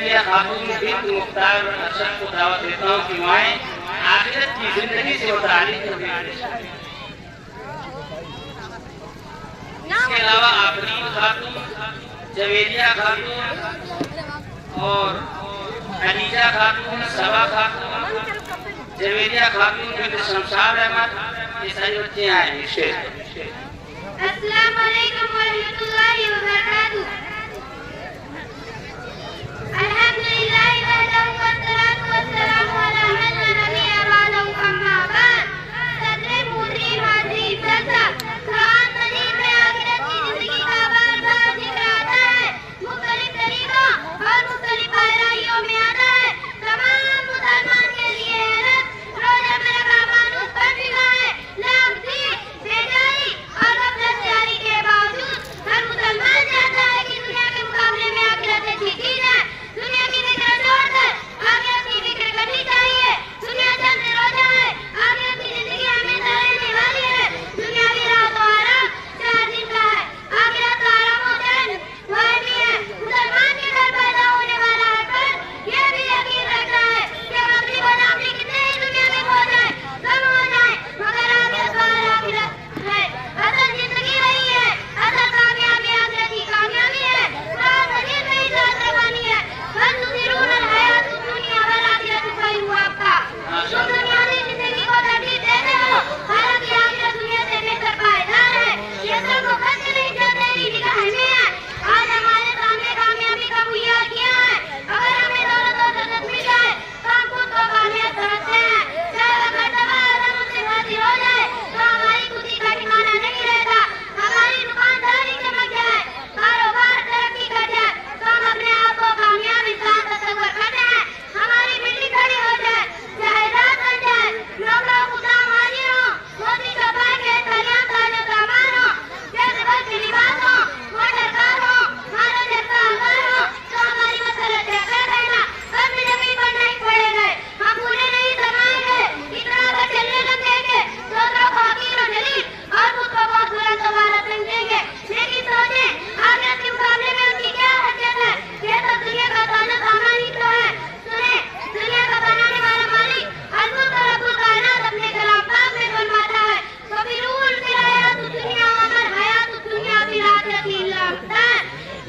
जवेदिया खातून bint Mukhtar Arshad को दावत देता हूँ कि वह आखिरत की जिंदगी से उतारने की कोशिश करें। इसके अलावा आफरीन खातून, जवेदिया खातून और खदीजा खातून, सबा खातून, जवेदिया खातून बिन्त शमशाद अहमद, ये सारी बच्चे आए हैं। अस्सलाम वालेकुम व रहमतुल्लाहि व बरकातुहू। अल्हम्दुलिल्लाहि वहदहु वस्सलातु वस्सलामु अला मन ला नबिय्य बअदहु अम्मा बाद। सदरे मोहतरम हाज़रीन जलसा कुरान मजीद में आखिरत की जिंदगी का बार-बार जिक्र आता है, मुख्तलिफ तरीकों और मुख्तलिफ गहराइयों में आता है। तमाम मुसलमान के लिए हैरत रोजा में रखा मानूस बन चुका है। लापसी, बेजारी और गफलत जारी के बावजूद हर मुसलमान चाहता है कि दुनिया के मुकाबले में आखिरत अच्छी चीज है। दुनिया की फिक्र छोड़कर आखिरत की फिक्र करनी चाहिए। दुनिया चंद रोजा है, आखिरत की जिंदगी हमेशा रहने वाली है। दुनियावी राहत और आराम 4 दिन का है, आखिरत का आराम और चैन वह भी है। मुसलमान के घर पैदा होने वाला हर फर्द यह भी यकीन रखता है कि मगरिब और आखिरी कितने ही दुनिया में खो जाए, कम हो जाए, मगर आखिरत का आखिरत है। असल जिंदगी वही है, असल कामयाबी आखिरत की कामयाबी है। कुरान मजीद में इजाज़त रवानी है, बल तुसिरूनल हयातुद दुनिया वल आखिरतु खैरुन व अबका। तुम दुनियावी जिंदगी को तरजीह देते हो, हालांकि आखिरत दुनिया से बेहतर पायदार है। ये सब मुकद्दर नहीं चलते ही निगाह में है। आज हमारे सामने कामयाबी का बुनियाद क्या है? अगर हमें दौलत और जन्नत मिल जाए तो हम खुद को कामयाब समझते हैं। चाहे वह मर्तबा आज़म मुझसे हासिल हो जाए तो हमारी खुशी का ठिकाना नहीं रहता। हमारी दुकानदारी चमक जाए, कारोबार तरक्की कर जाए तो हम अपने आप को कामयाब इंसान तस्वर करते हैं। हमारी बिल्डिंग खड़ी हो जाए, जायदाद बन जाए, नौकर गुलाम हाजिर हो, मोती चौपाई के तलियां ताजो सामान हो, जैसे बस के लिबास हो, मोटर कार हो, मानो जैसा आकार हो, तो हमारी मसरत तय कर देना। कब्र जमीन पर नहीं पड़ेंगे, हम पूरे नहीं समाएंगे, इतना अगर चलने लगेंगे दूसरों को हकीर और जलील और खुद को बहुत बुरा सवाल समझेंगे। लेकिन सोचें, आखिरत के मुकाबले में उनकी क्या हैसियत है? यह सब दुनिया का ताजा सामान ही तो है। सुने, दुनिया का बनाने वाला मालिक अल्लाह रब्बुल कायनात अपने कलाम पाक में फरमाता है, वफिरूल फिल हयातुद दुनिया वमल हयातुद दुनिया फिल आखिरति इल्ला मताअ।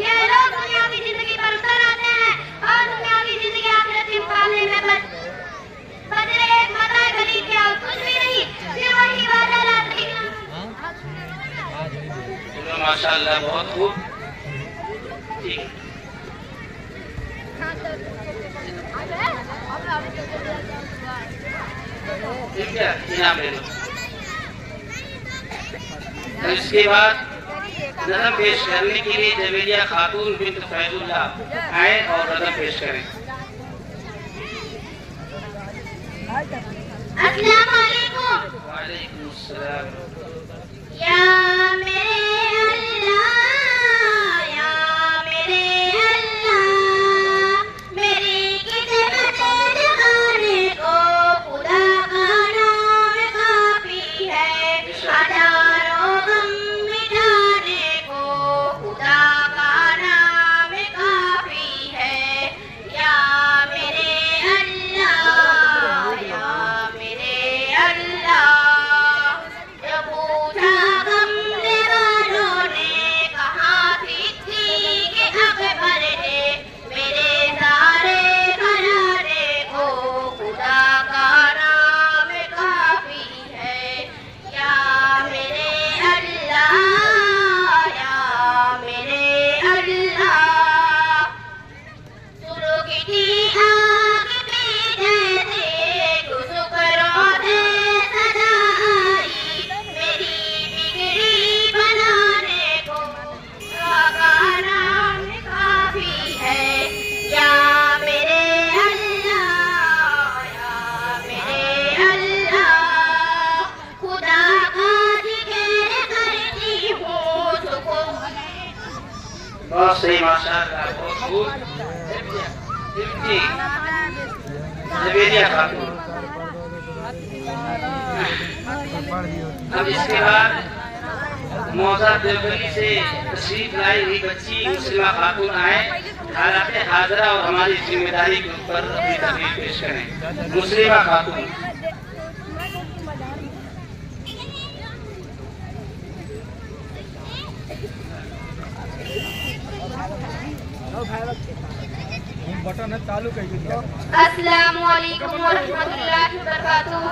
ये लोग दुनियावी जिंदगी पर उतर आते हैं और दुनियावी जिंदगी आखिरत के मुकाबले में बदले एक मताए गरीब के और कुछ भी नहीं, सिर्फ वही वादा लाती। माशाअल्लाह, बहुत खूब। ठीक, ठीक है, इनाम ले लो। तो इसके बाद नज़म पेश करने के लिए जवेदिया खातून बिन्त फैजुल्लाह आए और नज़म पेश करें। अस्सलाम वालेकुम। वालेकुम अस्सलाम। या मेरे अल्लाह, या मेरे अल्लाह, मेरी किस्मत जगाने को खुदा का नाम काफी है। हजारों गम मिटाने को खुदा का नाम काफी है। या मेरे अल्लाह, या मेरे अल्लाह, जो पूछा गमले वालों ने कहाँ थी कि अकबर ने मेरे सारे घराने को खुदा का नाम काफी है। या मेरे अल्लाह, या मेरे अल्लाह, सुनो की आग में जैसे घुसकरों से सदा आई, मेरी बिगड़ी बनाने को खुदा का नाम काफी है। या मेरे अल्लाह, या मेरे अल्लाह, खुदा का जिक्र करती हूँ सुकून। बहुत सही, माशाअल्लाह, बहुत खूब। जी, जवेदिया खातून। अब इसके बाद मौजा देवबंदी से तशरीफ लाई हुई बच्ची मुस्लिमा खातून आए हालात हाजरा और हमारी जिम्मेदारी के ऊपर अपनी तकरीर पेश करें। मुस्लिमा खातून। बटन है चालू कर दीजिए। अस्सलामु अलैकुम व रहमतुल्लाहि व बरकातुहू।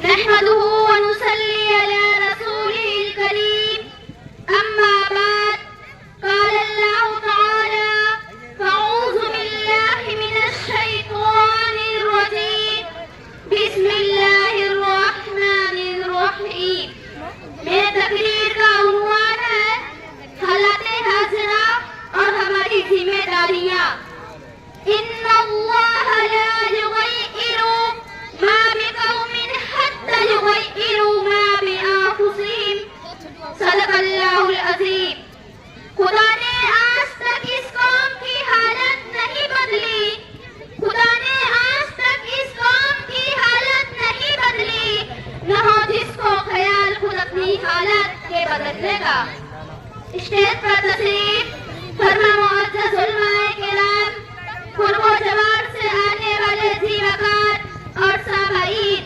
नहमदुहु व नुसल्ली अला रसूलिल करीम। अम्मा बाद, क़ाल अल्लाहु तआला फ़अऊज़ु बिल्लाहि मिनश शैतानिर रजीम। बिस्मिल्लाहिर रहमानिर रहीम। मेरे तकरीर का उन्वान है हालाते हाज़िरा और हमारी जिम्मेदारियां। इन्नल्लाह ला युग़य्यिरु मा बिक़ौमिन हत्ता युग़य्यिरु मा बिअन्फुसिहिम। सदक़ल्लाहुल अज़ीम। खुदा ने आज तक इस कौम की हालत नहीं बदली। खुदा ने आज तक इस कौम की हालत नहीं बदली। न हो जिसको ख्याल खुद अपनी हालत के बदलने का। स्टेज पर तशरीफ फरमा मुअज़्ज़ज़ उलमाए किराम, पूर्व जवार से आने वाले जीवकार और सामाईन,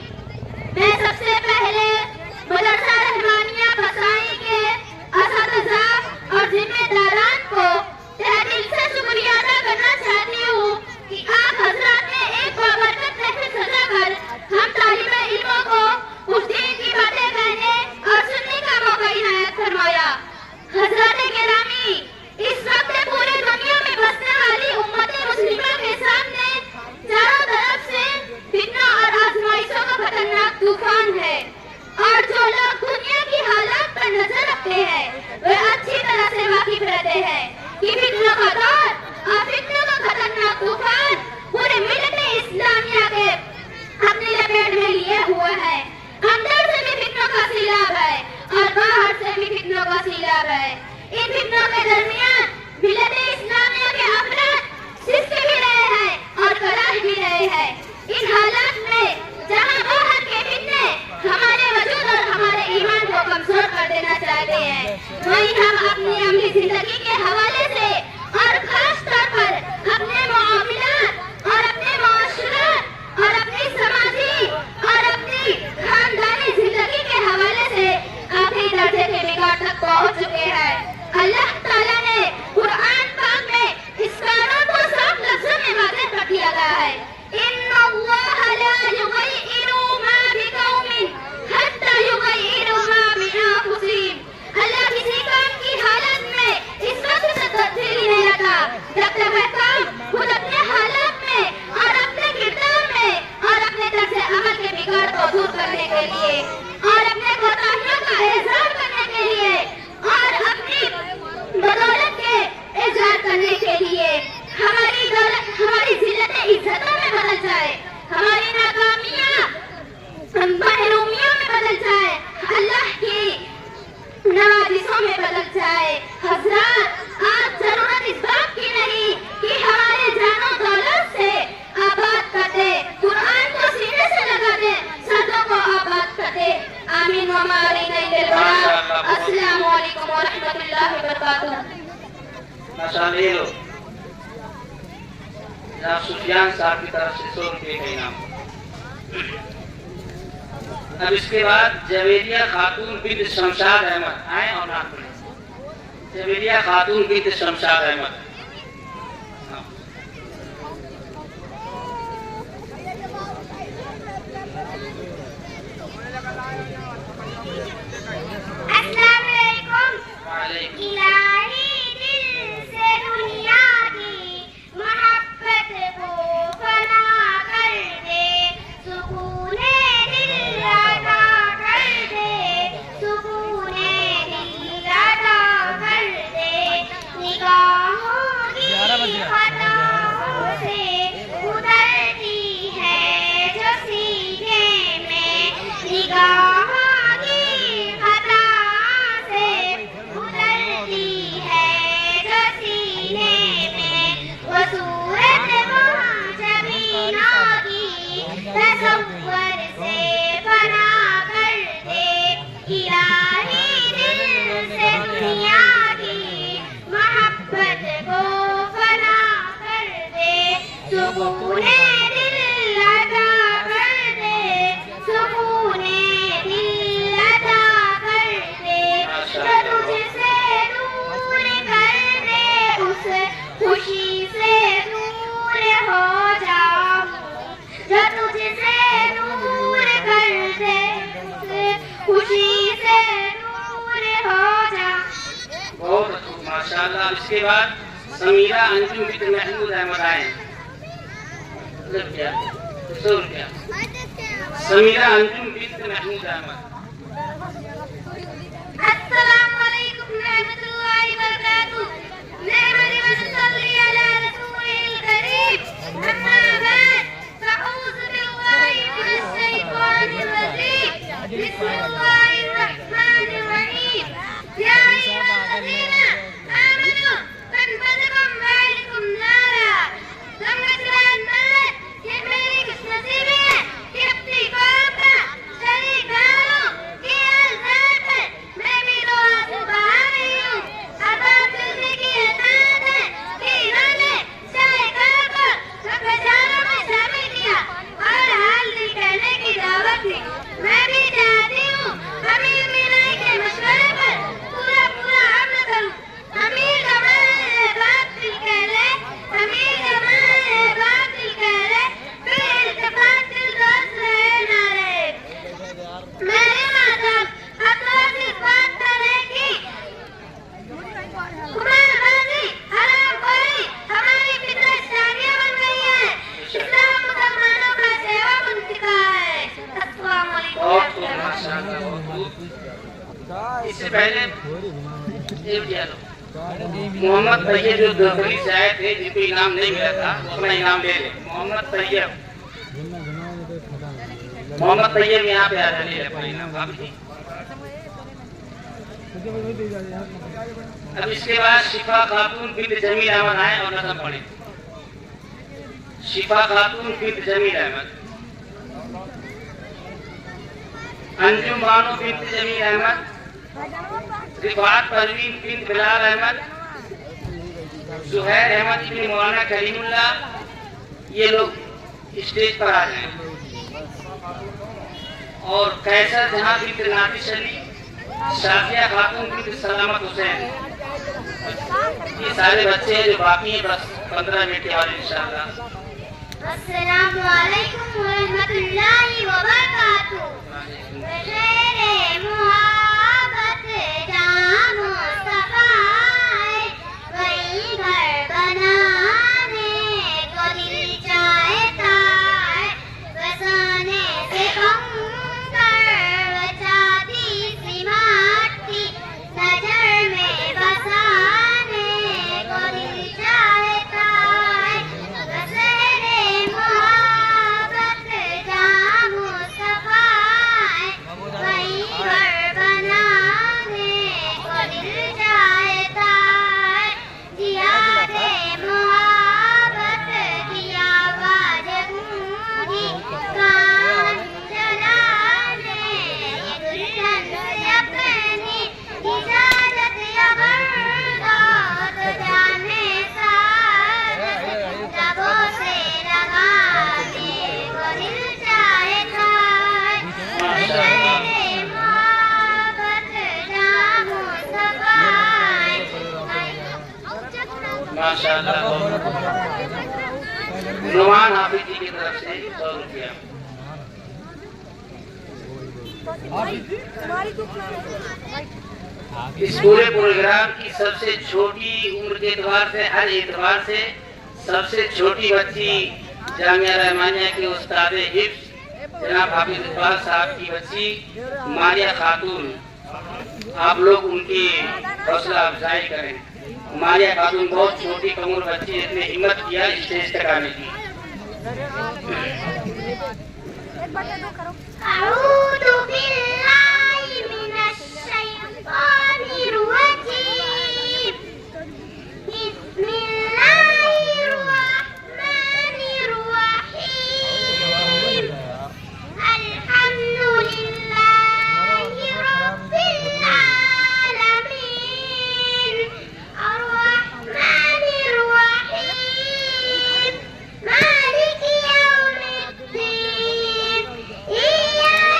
मैं सबसे पहले मदरसा रहमानिया बसाई के असातिज़ा और जिम्मेदारान को तहे दिल से शुक्रिया अदा करना चाहती हूँ कि आप हजरात ने एक बाबरकत महफिल सजाकर हम तालिबे इल्मों को उस दिन की बातें कहने और सुनने का मौका इनायत फरमाया। हजरात गिरामी, इस वक्त पूरी दुनिया में बसने वाली उम्मत मुस्लिमा के सामने चारों तरफ से फितना और आजमाइशों का खतरनाक तूफान है और जो लोग दुनिया की हालात पर नजर रखते हैं वे अच्छी तरह से वाकिफ रहते हैं कि फितना का दौर और फितना का खतरनाक तूफान पूरे मिल्लत इस्लामिया के अपनी लपेट में लिए हुए है। अंदर से भी फितनों का सैलाब है और बाहर से भी फितनों का सैलाब है। इन फितनों के दरमियान मिल्लत इस्लामिया के अफराद सिसक भी रहे हैं और कराह भी रहे हैं। इन हालात में जहां बाहर के फितने हमारे वजूद और हमारे ईमान को कमजोर कर देना चाहते हैं, वहीं हम अपनी अमली जिंदगी के हवाले से और खास तौर पर अपने मुआमलात और अपने मुआशरात और अपनी समाजी और अपनी खानदानी जिंदगी के हवाले से काफी दर्जे के बिगाड़ तक पहुंच चुके हैं। अल्लाह ताला ने कुरान पाक में इस कानून को साफ लफ्जों में वाज़ेह कर दिया गया है। इन्नल्लाह ला युग़य्यिरु मा बिक़ौमिन हत्ता युग़य्यिरु मा बिअन्फुसिहिम। अल्लाह किसी काम की हालत में इस वक्त से तब्दीली नहीं लाता जब तक वह काम खुद अपने हालात में और अपने किरदार में और अपने तर्ज़ अमल के बिगाड़ को दूर करने के लिए और अपने कोताहियों का इज़हार करने के लिए और अपनी बदौलत के इज़हार करने के लिए हमारी दौलत हमारी जिल्लतें इज्जतों में बदल जाए, हमारी नाकामियां महरूमियों में बदल जाए, अल्लाह की नवाजिशों में बदल जाए। हज़रात, आज जरूरत इस बात की नहीं कि हमारे जानो दौलत से आबाद कर दे, कुरान को सीने से लगा दे, सदों को आबाद कर दे। आमीन व मारीना इल्लल्लाह। अस्सलामु अलैकुम व रहमतुल्लाहि व बरकातुहू। माशाअल्लाह, जनाब सुफियान साहब की तरफ से 100 रुपये का इनाम। अब इसके बाद जवेरिया खातून बिन्त शमशाद अहमद आए और नाम पढ़ें। जवेरिया खातून बिन्त शमशाद अहमद। अस्सलाम वालेकुम। वालेकुम। इलाही दिल से दुनिया की मोहब्बत को फना कर दे, सुकूने दिल अता कर दे, सुकूने दिल अता कर दे। निगाहों माशाल्लाह। इसके बाद समीरा अंजुम बिन महमूद अहमद आए। 100 रुपया। समीरा अंजुम बिन महमूद अहमद। अस्सलामु अलैकुम रहमतुल्लाहि व बरकातुहू। नहमदुहु व नसल्ली अला रसूलिल करीम। अम्मा बाद फअऊज़ु बिल्लाहि मिनश शैतानिर रजीम। बिस्मिल्लाहिर रहमानिर रहीम। या अय्युहल्लज़ीना आमनू फअनफुसकुम व अहलिकुम नारा। रमज़ान में ये मेरी खुशनसीबी है कि अपनी कौम का शरीक डालूं कि अल्लाह है। मैं भी दुआ से बाहर नहीं हूँ। अज़ाब मिलने की एहसास है कि इन्होंने शायकाल को रमज़ान में शामिल किया और हाल नहीं कहने की दावत दी। मैं भी चाहती हूँ अमीर मीनाई के मशवरे पर पूरा अमल करूँ। अमीर जमाने बात दिल कह ले, अमीर जमाने बात दिल कह ले, फिर इल्तिफात दिल दोस्त रहे ना रहे। मेरे माता अब तो सिर्फ बात करने की कुमारबाजी हराम खोरी हमारी फितरत शादियाँ बन गई है। इस्लाम मुसलमानों का सेवा बन चुका है। अस्सलाम वालेकुम। बहुत खूब माशाल्लाह, बहुत खूब। इससे पहले मोहम्मद तैयब जो दरबरी से आए थे, जिनको इनाम नहीं मिला था, वो अपना इनाम ले ले। मोहम्मद तैयब यहाँ पे आ रहे हैं अपना इनाम। अब इसके बाद शिफा खातून बिन्त जमील अहमद आए और नज़म पढ़े। शिफा खातून बिन्त जमील अहमद। अंजुम बानो बिन्त जमील अहमद। रिफात परवीन बिन बिलाल अहमद। जुहैर अहमद इब्न मौलाना करीमुल्लाह। ये लोग स्टेज पर आ जाए। और कैसर जहां बिन नाफिस अली, शाफिया खातून बिन सलामत हुसैन। ये सारे बच्चे हैं जो बाकी हैं, बस 15 मिनट के बाद इंशाअल्लाह। अस्सलामु अलैकुम व रहमतुल्लाहि व बरकातुहू। बशेरे मुहब्बत जाम मुस्तफा है, वही घर बनाने को दिल चाहता है। बसाने से कम कर बचाती सी माटी, नजर में बसाने को दिल चाहता है। बसेरे मुहब्बत जाम मुस्तफा है, वही घर बनाने को दिल चाहता है। जियादे मुहब्बत की आवाज़ गूंजी, कान जलाने ये दुल्हन अपनी इजाज़त या बरदात जाने साथ लबों से लगाने को दिल चाहता है। बशेरे मुहब्बत जाम मुस्तफा है। माशाअल्लाह। नुमान हाफिज जी की तरफ से 100 रुपया। इस पूरे प्रोग्राम की सबसे छोटी उम्र के एतबार से, हर एतबार से सबसे छोटी बच्ची जामिया रहमानिया के उस्ताद हिफ्ज जनाब हाफिज इकबाल साहब की बच्ची मारिया खातून। आप लोग उनकी हौसला अफजाई करें। मारिया खातून बहुत छोटी कमर बच्ची, जिसने हिम्मत किया स्टेज तक आने की। अऊज़ु बिल्लाहि मिनश शैतानिर रजीम। बिस्मिल्लाहिर रहमानिर रहीम। अल्हम्दुलिल्लाहि रब्बिल आलमीन। अर्रहमानिर रहीम। मालिकि यौमिद्दीन। इय्याका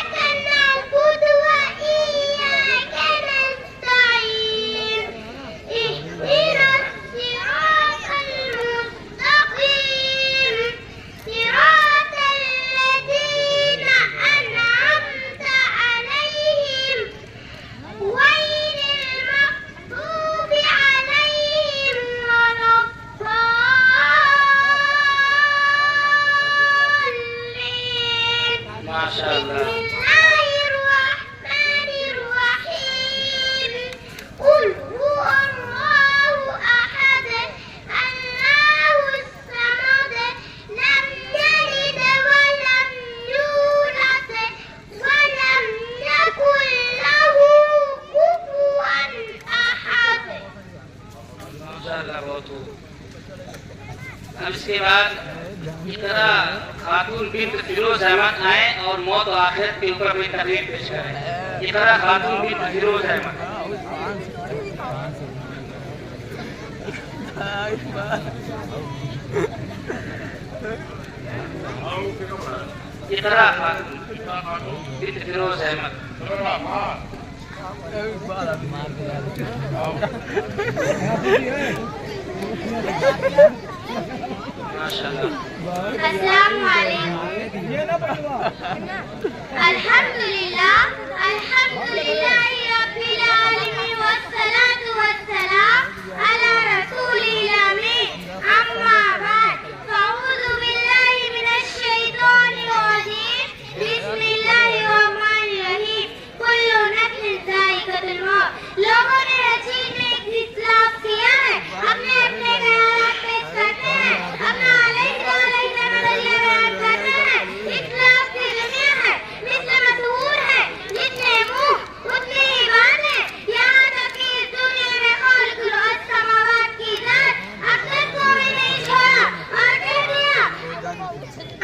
इसके बाद इकरा खातून बिन्त फिरोज अहमद आए और मौत और आखिरत के ऊपर अपनी तकरीर पेश करें। इकरा खातून बिन्त फिरोज अहमद। इकरा खातून बिन्त फिरोज अहमद। अस्सलामु अलैकुम। अल्हम्दुलिल्लाह अल्हम्दुलिल्लाहि रब्बिल आलमीन वस्सलातु वस्सलाम अला रसूलिल अमीन। अम्मा बाद फ़अऊज़ु बिल्लाहि मिनश शैतानिर रजीम। बिस्मिल्लाहिर रहमानिर रहीम। कुल्लु नफ्सिन ज़ाइक़तुल मौत। लोगों ने रचीज में इख्तिलाफ किया है, अपने अपने ख्यालात पेश करते हैं, अपना अलग-अलग नजरिया बयान करते हैं। इख्तिलाफ की दुनिया है, मिस्र मशहूर है, जितने मुंह उतनी ही बातें। यहाँ तक कि इस दुनिया में खालिकुल अस्समावात की जात अब तक को भी नहीं छोड़ा और कह दिया,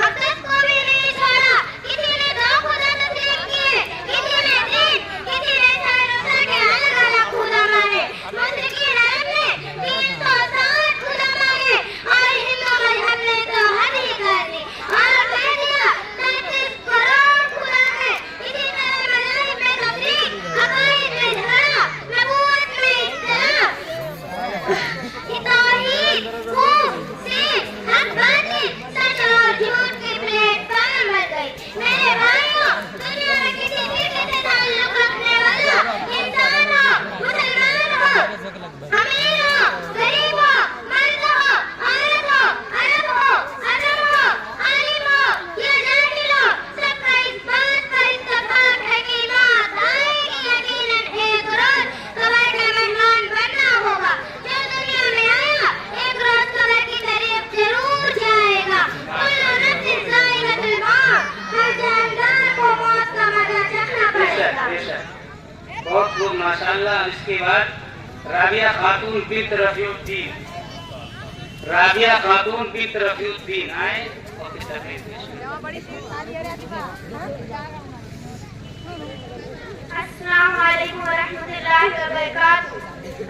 अब तक को भी नहीं छोड़ा। किसी ने दो खुदा तस्लीम किए, किसी ने तीन, किसी ने चार के अलग-अलग खुदा माने। मुशरिकीन अरब ने 360 खुदा मांगे और हिंदू मजहब ने तो हद ही कर दी और कह दिया 33 करोड़ खुदा है। इसी तरह मज़ाहिब में तफरीक, अक़ाइद में झगड़ा, नबूवत में इख्तिलाफ, तौहीद, कूफ़, सीख, हक़ बातिल, सच और झूठ की प्लेटफॉर्म बन गई। मेरे भाइयों, दुनिया में किसी फिक्र से ताल्लुक़ रखने वाला इंसान हो, मुसलमान हो, अमीर हो, गरीब हो, मर्द हो, औरत हो, अरब हो, अजम हो, आलिम हो या जाहिल हो, सबका इस बात पर इत्तेफ़ाक़ है कि मौत आएगी यकीनन एक रोज़। कब्र का मेहमान बनना होगा। जो दुनिया में आया एक रोज़ कब्र की तरफ जरूर जाएगा। कुल्लु नफ्सिन ज़ाइक़तुल मौत। हर जानदार को मौत का मज़ा चखना पड़ेगा। बहुत खूब माशाल्लाह। इसके बाद राबिया खातून बिन्त रफ़ीउद्दीन। राबिया खातून बिन्त रफ़ीउद्दीन आए और इस तकरीर पेश अस्सलामु अलैकुम व रहमतुल्लाहि व बरकातुहू।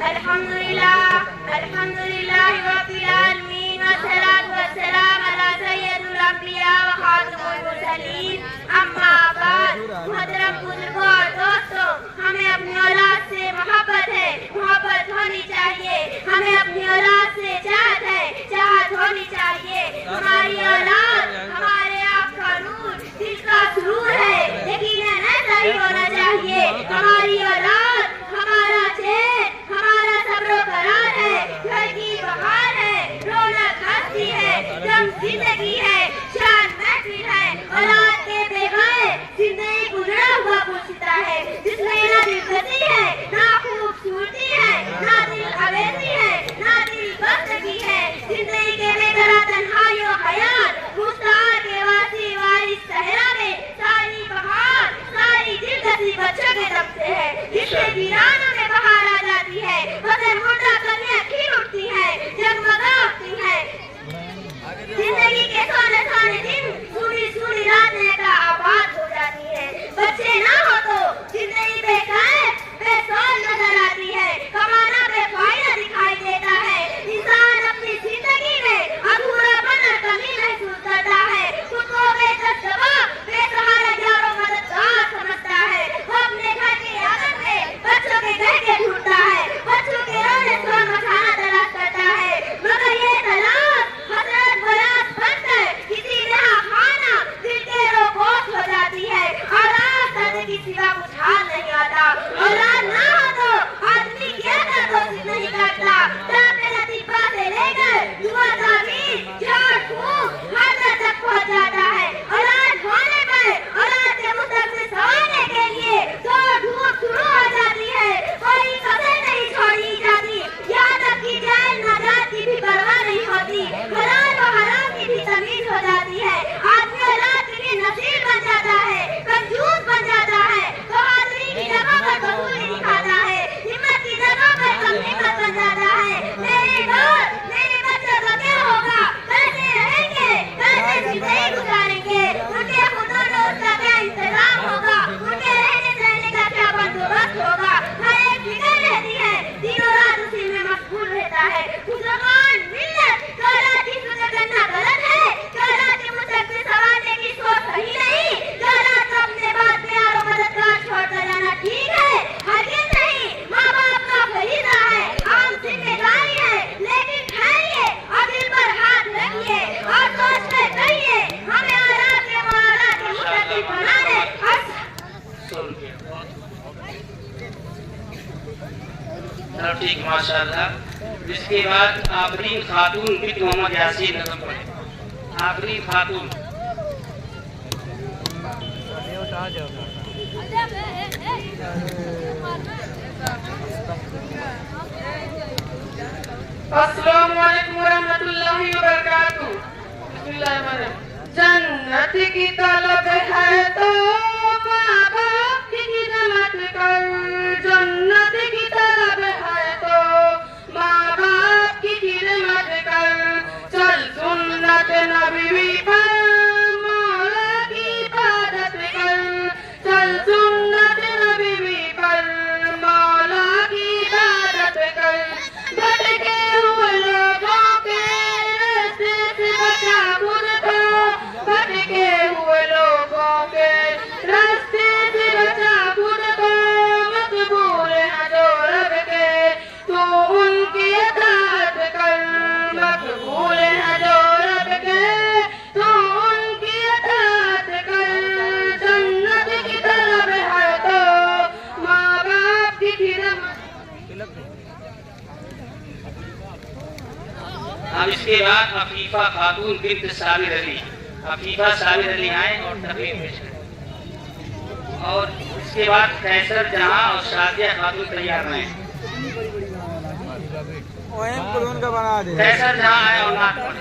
अल्हम्दुलिल्लाह अल्हम्दुलिल्लाहि रब्बिल आलमीन वस्सलातु वस्सलाम अला सय्यिदिल अंबिया व खातिमुल मुरसलीन। अम्मा बाद मुहतरम बुजुर्गों और दोस्तों, हमें अपनी औलाद से मोहब्बत है, मोहब्बत होनी चाहिए। हमें अपनी औलाद से चाहत है, चाहत होनी चाहिए। हमारी औलाद हमारे आँख का नूर, दिल का सुरूर है, यकीनन ऐसा ही होना चाहिए। हमारी औलाद हमारा चैन, हमारा सब्र करार है, घर की बहार है, रौनक हस्ती है, दम जिंदगी है, शान महफिल है। औलाद के बेगाए जिंदगी गुजरा हुआ पूछता है, जिसमें ना दिलकशी है, ना खूबसूरती है, ना दिल अवेजी है, ना दिल बस्तगी है। जिंदगी के बेकरार तन्हाई और हयात मुस्तार के वासी वारिस सहरा में सारी बहार, सारी दिलकशी बच्चों के दम से है, जिससे वीरानों में बहार आ जाती है। वतन मुर्दा कन्या खिल उठती है, जगमगा उठती है। जिंदगी के सोने सोने दिन, सूनी सूनी रातें का आबाद हो जाती है। बच्चे ना हो तो जिंदगी बेकार बेसौल नजर आती है, कमाना बेफायदा दिखाई देता है। इंसान अपनी जिंदगी में अधूरापन और कमी महसूस करता है, खुद को बेदस्तवा बेसहारा यारो मददगार समझता है। वो अपने घर की आदत में बच्चों के गहके ढूंढता है, बच्चों के रोने को मखाना तलाश करता है, मगर ये तलाश हसरत बरात बनकर किसी जहाँ खाना दिल के रोबोट हो जाती है। औलाद करने की सिवा कुछ हाल नहीं आता। औलाद ना हो तो आदमी क्या कर कोशिश नहीं करता। दाखिल लतीफा से लेकर दुआ तामीर झाड़ फूंक हर दर तक पहुँच जाता है। औलाद होने पर औलाद के मुस्तक़बिल से संवारने के लिए दौड़ धूप शुरू हो जाती है। कोई कसर नहीं छोड़ी जाती, यहाँ तक कि जायज़ नाजायज़ की भी परवाह नहीं होती। हलाल व हराम की भी तमीज़ हो जाती है। आदमी औलाद के लिए नसीब बन जाता है, कंजूस बन जाता है, बहादुरी की जगह पर बखूली चलो ठीक, माशाल्लाह। इसके बाद आफरीन खातून बिन मोहम्मद यासीन नज़म पढ़े। आफरीन खातून। अस्सलामु अलैकुम वरहमतुल्लाहि वबरकातुहू। बिस्मिल्लाहिर्रहमानिर्रहीम। जन्नत की तलब है तो माँ बाप की खिदमत कर, जन्नत की तलब है तो माँ बाप की खिदमत कर, चल सुन्नत नबी पर मौला की इबादत कर, चल सुन्नत नबी पर मौला की इबादत कर, भटके हुए लोगों के रास्ते से बचा मुझको, भटके हुए लोगों के रास्ते से बचा मुझको, मकबूल है जो रब के तू उनकी अताअत कर, मकबूल है जो रब के तू उनकी अताअत कर, जन्नत की तलब है तो माँ बाप की खिदमत। अब इसके बाद अफीफा खातून बिन्त साबिर अली। अफीफा साबिर अली आए और तकरीर पेश करें। और इसके बाद कैसर जहां और शादिया खातून तैयार रहे। का बना दे। कैसर जहां आए और नात पढ़े।